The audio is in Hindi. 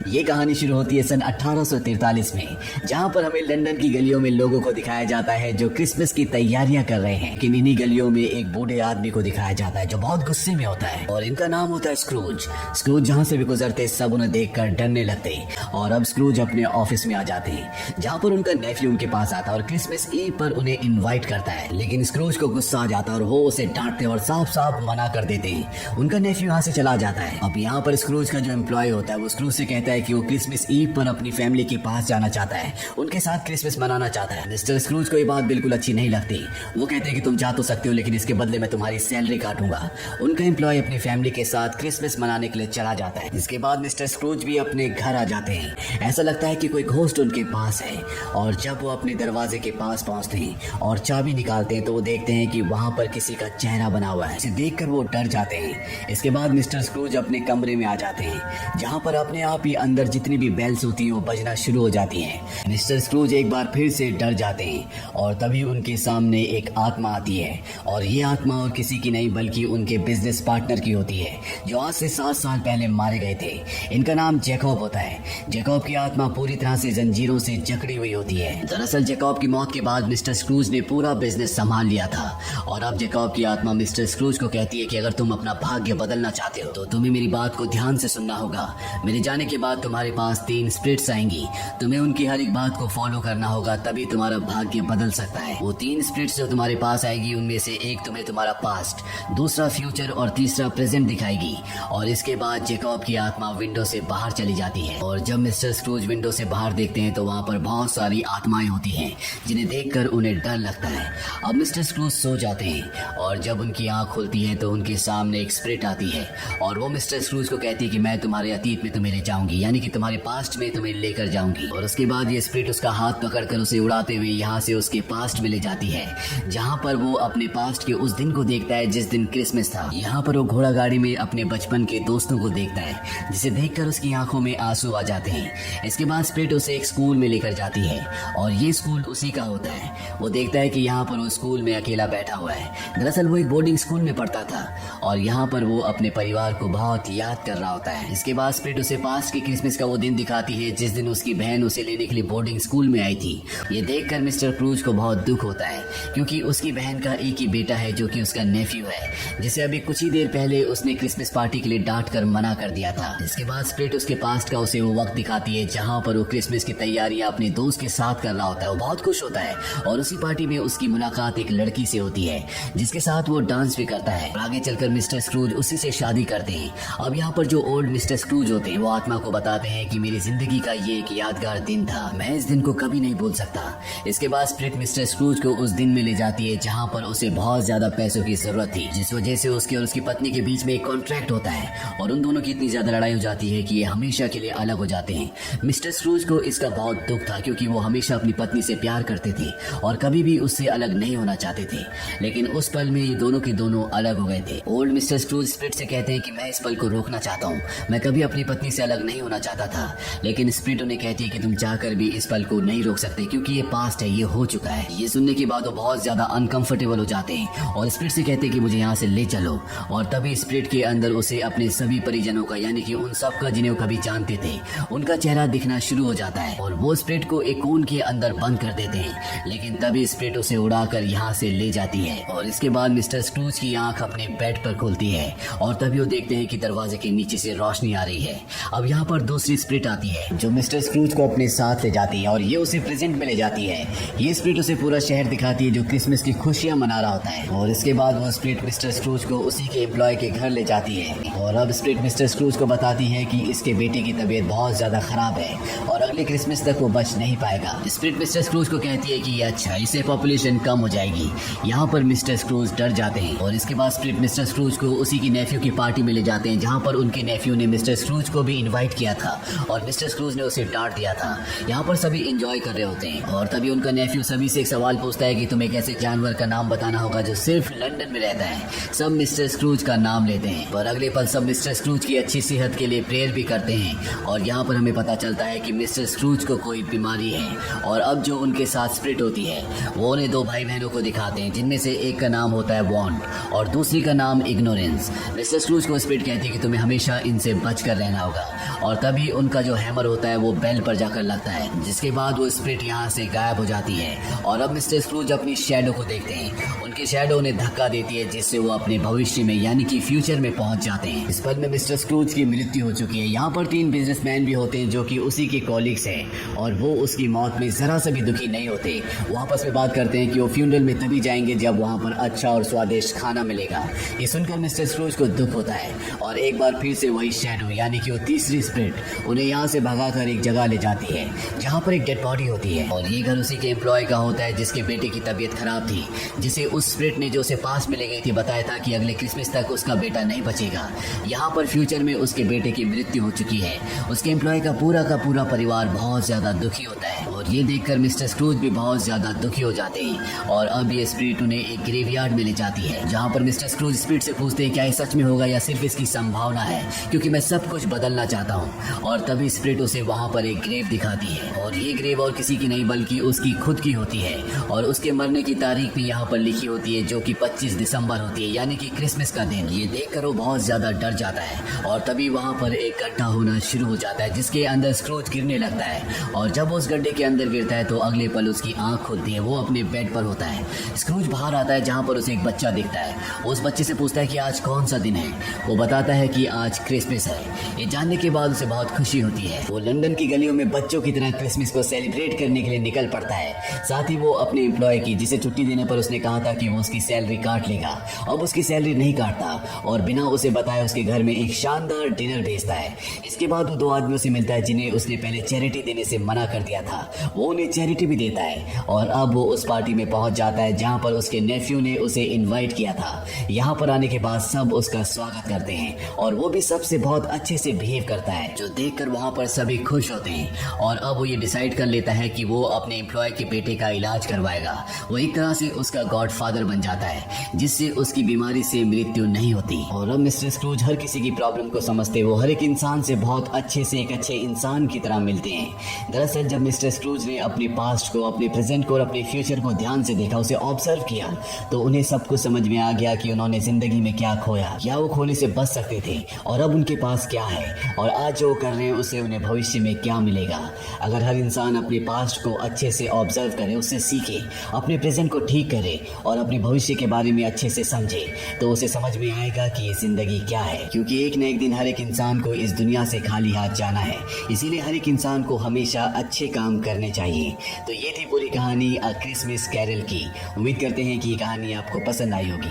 ये कहानी शुरू होती है सन 1843 में, जहाँ पर हमें लंदन की गलियों में लोगों को दिखाया जाता है जो क्रिसमस की तैयारियां कर रहे हैं। लेकिन इन्हीं गलियों में एक बूढ़े आदमी को दिखाया जाता है जो बहुत गुस्से में होता है और इनका नाम होता है स्क्रूज। स्क्रूज जहाँ से भी गुजरते सब उन्हें देखकर डरने लगते और अब स्क्रूज अपने ऑफिस में आ जाते हैं, जहाँ पर उनका नेफ्यू उनके पास आता है और क्रिसमस ईव पर उन्हें इन्वाइट करता है। लेकिन स्क्रूज को गुस्सा आ जाता है और वो उसे डांटते और साफ साफ मना कर देते हैं। उनका नेफ्यू यहाँ से चला जाता है। अब यहाँ पर स्क्रूज का जो एम्प्लॉय होता है वो स्क्रूज से कहता है कि वो क्रिसमस ईव पर अपनी फैमिली के पास जाना चाहता है, उनके साथ क्रिसमस मनाना चाहता है। मिस्टर स्क्रूज को ये बात बिल्कुल अच्छी नहीं लगती। वो कहते हैं कि तुम जा तो सकते हो लेकिन इसके बदले मैं तुम्हारी सैलरी काटूंगा। उनका एम्प्लॉय अपनी फैमिली के साथ क्रिसमस मनाने के लिए चला जाता है। इसके बाद मिस्टर स्क्रूज भी अपने घर आ जाते हैं। ऐसा लगता है कि कोई घोस्ट उनके पास है और जब वो अपने दरवाजे के पास पहुंचते हैं और चाबी निकालते हैं तो वो देखते हैं कि वहां पर किसी का चेहरा बना हुआ है। इसे देखकर वो डर जाते हैं। इसके बाद मिस्टर स्क्रूज अपने कमरे में आ जाते हैं, जहां पर अपने आप ही अंदर जितनी भी बेल्स होती हैं वो बजना शुरू हो जाती हैं। मिस्टर स्क्रूज एक बार फिर से डर जाते हैं और तभी उनके सामने एक आत्मा आती है और ये आत्मा और किसी की नहीं बल्कि उनके बिजनेस पार्टनर की होती है जो आज से 7 साल पहले मारे गए थे। इनका नाम जैकब होता है। जैकब की आत्मा पूरी तरह से जंजीरों से जकड़ी हुई होती है। दरअसल जैकब की मौत के बाद मिस्टर स्क्रूज ने पूरा बिजनेस संभाल लिया था और अब जैकब की आत्मा मिस्टर स्क्रूज को कहती है कि अगर तुम अपना भाग्य बदलना चाहते हो तो तुम्हें मेरी बात को ध्यान से सुनना होगा। मेरे जाने के बाद तुम्हारे पास 3 स्पिरिट्स आएंगी, तुम्हें उनकी हर एक बात को फॉलो करना होगा, तभी तुम्हारा भाग्य बदल सकता है। वो 3 स्पिरिट्स जो तुम्हारे पास आएगी उनमें से एक तुम्हें तुम्हारा पास्ट, दूसरा फ्यूचर और तीसरा प्रेजेंट दिखाएगी। और इसके बाद जैकब की आत्मा विंडो से बाहर चली जाती है और जब मिस्टर स्क्रूज विंडो से बाहर देखते हैं तो वहाँ पर बहुत सारी आत्माएं होती हैं जिन्हें देखकर उन्हें डर लगता है। अब मिस्टर स्क्रूज सो जाते हैं और जब उनकी आंख खुलती है तो उनके सामने एक स्पिरिट आती है और वो मिस्टर स्क्रूज को कहती है कि मैं तुम्हारे अतीत में तुम्हें ले जाऊंगी, यानी कि तुम्हारे पास्ट में तुम्हें लेकर जाऊंगी। और उसके बाद ये स्पिरिट उसका हाथ पकड़कर उसे उड़ाते हुए यहाँ से उसके पास्ट में ले जाती है, जहाँ पर वो अपने पास्ट के उस दिन को देखता है जिस दिन क्रिसमस था। यहाँ पर वो घोड़ा गाड़ी में अपने बचपन के दोस्तों को देखता है जिसे देखकर उसकी आंखों में आंसू आ जाते हैं। इसके बाद स्पिरिट उसे एक स्कूल में लेकर जाती है और ये स्कूल उसी का होता है। वो देखता है कि यहाँ पर वो स्कूल में अकेला बैठा हुआ है। दरअसल वो एक बोर्डिंग स्कूल में पढ़ता था और यहाँ पर वो अपने परिवार को बहुत याद कर रहा होता है। इसके बाद स्पिरिट उसे पास्ट की क्रिसमस का वो दिन दिखाती है जिस दिन उसकी बहन उसे लेने के लिए बोर्डिंग स्कूल में आई थी। ये देखकर मिस्टर क्रूज को बहुत दुख होता है क्योंकि उसकी बहन का एक ही बेटा है जो कि उसका नेफ्यू है, जिसे अभी कुछ ही देर पहले उसने क्रिसमस पार्टी के लिए डांट कर मना कर दिया था। इसके बाद स्पिरिट उसके पास्ट का उसे वो वक्त दिखाती है जहाँ पर वो क्रिसमस की तैयारियां अपने दोस्त के साथ कर रहा होता है। वो बहुत खुश होता है और उसी पार्टी में उसकी मुलाकात एक लड़की से होती है जिसके साथ वो डांस भी करता है। आगे चलकर मिस्टर स्क्रूज उसी से शादी करते हैं। अब यहाँ पर जो ओल्ड मिस्टर स्क्रूज होते हैं वो आत्मा को बताते हैं कि मेरी जिंदगी का ये एक यादगार दिन था, मैं इस दिन को कभी नहीं भूल सकता। इसके बाद स्पिरिट मिस्टर स्क्रूज को उस दिन में ले जाती है जहाँ पर उसे बहुत ज्यादा पैसों की जरूरत थी, जिस वजह से उसके और उसकी पत्नी के बीच में एक कॉन्ट्रैक्ट होता है और उन दोनों की इतनी ज्यादा लड़ाई हो जाती है कि ये हमेशा के लिए अलग हो जाते हैं। मिस्टर स्क्रूज को इसका बहुत दुख था क्योंकि वो हमेशा अपनी पत्नी से प्यार करते थे और कभी भी उससे अलग नहीं होना चाहते थे, लेकिन उस पल में ये दोनों के दोनों अलग हो गए थे। ओल्ड मिस्टर स्क्रूज स्पिरिट से कहते हैं कि मैं इस पल को रोकना चाहता हूँ, मैं कभी अपनी पत्नी से अलग नहीं होना चाहता था, लेकिन स्पिरिट उन्हें कहती है कि तुम चाहकर भी इस पल को नहीं रोक सकते क्योंकि ये पास्ट है, ये हो चुका है। ये सुनने के बाद वो बहुत ज्यादा अनकंफर्टेबल हो जाते हैं और स्पिरिट से कहते हैं कि मुझे यहाँ से ले चलो। और तभी स्पिरिट के अंदर उसे अपने सभी परिजनों का, यानी कि उन सब का जिन्हें वो कभी जानते थे, उनका चेहरा दिखना शुरू हो जाता है और वो स्पिरिट को एक कोन के अंदर बंद कर देते हैं। लेकिन तभी स्पिरिट उसे उड़ाकर यहाँ से ले जाती है और इसके बाद मिस्टर स्क्रूज की आंख अपने बेड पर खुलती है और तभी वो देखते हैं कि दरवाजे के नीचे से रोशनी आ रही है। अब यहाँ पर दूसरी स्पिरिट आती है जो मिस्टर स्क्रूज को अपने साथ ले जाती है और ये उसे प्रेजेंट में ले जाती है। ये स्पिरिट उसे पूरा शहर दिखाती है जो क्रिसमस की खुशियां मना रहा होता है और इसके बाद वो स्पिरिट मिस्टर स्क्रूज को उसी के एम्प्लॉय के घर ले जाती है और अब स्पिरिट मिस्टर स्क्रूज को बताती है कि इसके बेटे की तबीयत बहुत ज्यादा खराब है और अगले क्रिसमस तक वो बच नहीं पाएगा। स्पिरिट मिस्टर स्क्रूज को कहती है कि ये अच्छा, इससे पॉपुलेशन कम हो जाएगी। यहाँ पर मिस्टर स्क्रूज डर जाते हैं और इसके बाद स्पिरिट मिस्टर स्क्रूज को उसी की नेफ्यू की पार्टी में ले जाते हैं जहाँ पर उनके नेफ्यू ने मिस्टर स्क्रूज को भी इन्वाइट किया था और मिस्टर स्क्रूज ने उसे डांट दिया था। यहाँ पर सभी एंजॉय कर रहे होते हैं और तभी उनका नेफ्यू सभी से एक सवाल पूछता है कि तुम्हें एक ऐसे जानवर का नाम बताना होगा जो सिर्फ लंदन में रहता है। सब मिस्टर स्क्रूज का नाम लेते हैं और अगले पल सब मिस्टर स्क्रूज की अच्छी सेहत के लिए प्रेयर भी करते हैं और यहाँ पर हमें पता चलता है कि मिस्टर स्क्रूज को कोई बीमारी है। और अब जो उनके साथ स्पिरिट होती है वो उन्हें 2 भाई बहनों को दिखाते हैं जिनमें से एक का नाम होता है वॉन्ट और दूसरी का नाम इग्नोरेंस। मिस्टर स्क्रूज को स्पिरिट कहती है कि तुम्हें हमेशा इनसे बच कर रहना होगा और तभी उनका जो हैमर होता है वो बेल पर जाकर लगता है, जिसके बाद वो स्प्रिट यहाँ से गायब हो जाती है। और अब मिस्टर स्क्रूज अपनी शैडो को देखते हैं। उनकी शैडो उन्हें धक्का देती है, जिससे वो अपने भविष्य में यानी कि फ्यूचर में पहुंच जाते हैं। इस पल में मिस्टर स्क्रूज की मृत्यु हो चुकी है। यहाँ पर 3 बिजनेसमैन भी होते हैं जो कि उसी के कॉलीग्स हैं और वो उसकी मौत में जरा से भी दुखी नहीं होते। वो आपस में बात करते हैं कि वो फ्यूनरल में तभी जाएंगे जब वहाँ पर अच्छा और स्वादिष्ट खाना मिलेगा। ये सुनकर मिस्टर स्क्रूज को दुख होता है और एक बार फिर से वही शैडो यानी कि वो तीसरी स्पिरिट उन्हें यहाँ से भगाकर एक जगह ले जाती है जहाँ पर एक डेड बॉडी होती है। और ये घर उसी के एम्प्लॉय का होता है जिसके बेटे की तबीयत खराब थी, जिसे उस स्पिरिट ने जो उसे पास में ले गई थी बताया था कि अगले क्रिसमस तक उसका बेटा नहीं बचेगा। यहाँ पर फ्यूचर में उसके बेटे की मृत्यु हो चुकी है। उसके एम्प्लॉय का पूरा परिवार बहुत ज्यादा दुखी होता है और ये देखकर मिस्टर स्क्रूज भी बहुत ज्यादा दुखी हो जाते हैं। और अब ये स्पिरिट उन्हें एक ग्रेवयार्ड में ले जाती है, जहाँ पर मिस्टर स्क्रूज स्पिरिट से पूछते हैं क्या ये सच में होगा या सिर्फ इसकी संभावना है, क्योंकि मैं सब कुछ बदलना चाहता हूँ। और तभी स्पिरिट उसे वहाँ पर एक ग्रेव दिखाती है और ये ग्रेव और किसी की नहीं बल्कि उसकी खुद की होती है। और उसके मरने की तारीख भी यहाँ पर लिखी होती है, जो कि 25 दिसंबर होती है यानी कि क्रिसमस का दिन। ये देखकर वो बहुत ज्यादा डर जाता है और तभी वहाँ पर एक गड्ढा होना शुरू हो जाता है, जिसके अंदर स्क्रूज गिरने लगता है। और जब उस गड्ढे के अंदर गिरता है तो अगले पल उसकी आंख खुलती है। वो अपने बेड पर होता है। स्क्रूज बाहर आता है जहाँ पर उसे एक बच्चा दिखता है। उस बच्चे से पूछता है कि आज कौन सा दिन है। वो बताता है कि आज क्रिसमस है। ये जानने के बाद उसे बहुत खुशी होती है। वो लंदन की गलियों में बच्चों की तरह क्रिसमस को सेलिब्रेट करने के लिए निकल पड़ता है। साथ ही वो अपने एम्प्लॉय की, जिसे छुट्टी देने पर उसने कहा था कि वो उसकी सैलरी काट लेगा, अब उसकी सैलरी नहीं काटता और बिना उसे बताए उसके घर में एक शानदार डिनर भेजता है। इसके बाद वो 2 आदमियों से मिलता है जिन्हें उसने पहले चैरिटी देने से मना कर दिया था। वो उन्हें चैरिटी भी देता है और अब वो उस पार्टी में पहुंच जाता है जहां पर उसके नेफ्यू ने उसे इनवाइट किया था। यहाँ पर आने के बाद सब उसका स्वागत करते हैं और वो भी सबसे बहुत अच्छे से बिहेव करता है, जो देखकर वहाँ पर सभी खुश होते हैं। और अब वो ये डिसाइड कर लेता है कि वो अपने एम्प्लॉय के बेटे का इलाज करवाएगा। वो एक तरह से उसका गॉडफादर बन जाता है, जिससे उसकी बीमारी से मृत्यु नहीं होती। और अब मिस्टर स्क्रूज हर किसी की प्रॉब्लम को समझते, वो हर एक इंसान से बहुत अच्छे से एक अच्छे इंसान की तरह मिलते हैं। दरअसल जब मिस्टर स्क्रूज ने अपने पास्ट को, अपने प्रेजेंट को और अपने फ्यूचर को ध्यान से देखा, उसे ऑब्जर्व किया, तो उन्हें सब कुछ समझ में आ गया कि उन्होंने जिंदगी में क्या खोया या वो खोने से बच सकते थे और अब उनके पास क्या है और आज जो कर रहे हैं उससे उन्हें भविष्य में क्या मिलेगा। अगर हर इंसान अपने पास्ट को अच्छे से ऑब्जर्व करे, उससे सीखे, अपने प्रेजेंट को ठीक करे और अपने भविष्य के बारे में अच्छे से समझे, तो उसे समझ में आएगा कि ये जिंदगी क्या है। क्योंकि एक न एक दिन हर एक इंसान को इस दुनिया से खाली हाथ जाना है, इसीलिए हर एक इंसान को हमेशा अच्छे काम करने चाहिए। तो ये थी पूरी कहानी अ क्रिसमस कैरल की। उम्मीद करते हैं कि ये कहानी आपको पसंद आई होगी।